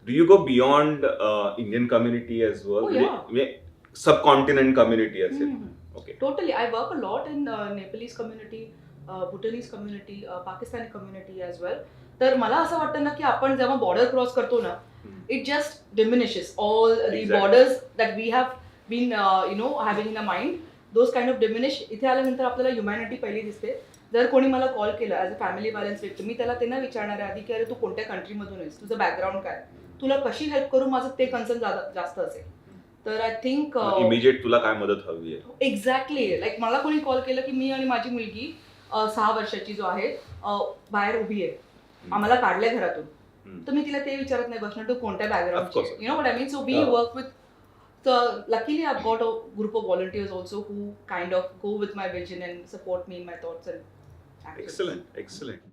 Do you go beyond Indian community as well? Oh yeah. Subcontinent community असेल. Okay. Totally. I work a lot in Nepalese community, Bhutanese community, Pakistani community as well. तर मला असं वाटतं ना की आपण जेव्हा बॉर्डर क्रॉस करतो ना, it just diminishes all the Exactly. Borders that we have been having in a mind. Those kind of diminish. इथे आल्यानंतर आपल्याला ह्युमॅनिटी पहिली दिसते. जर कोणी मला कॉल केला as a family violence victim, मी त्याला त्यांना विचारणार आहे आधी की अरे तू कोणत्या कंट्रीमधून आहेस, तुझं बॅकग्राऊंड काय, तुला कशी हेल्प करू, माझं ते कन्सर्न जास्त असेल. तर आय थिंक इमिजिएट तुला काय मदत हवी आहे. एक्झॅक्टली. लाईक मला कोणी कॉल केलं की मी आणि माझी मुलगी 6 वर्षाची जो आहे बाहेर उभी आहे, आम्हाला काढलंय घरातून, तर मी तिला ते विचारत नाही बसणार तू कोणत्या Of background, course. You know what I mean. So we work with. So luckily I've got a group of volunteers also who kind of go with my vision and support me in my thoughts and actions. Excellent, excellent.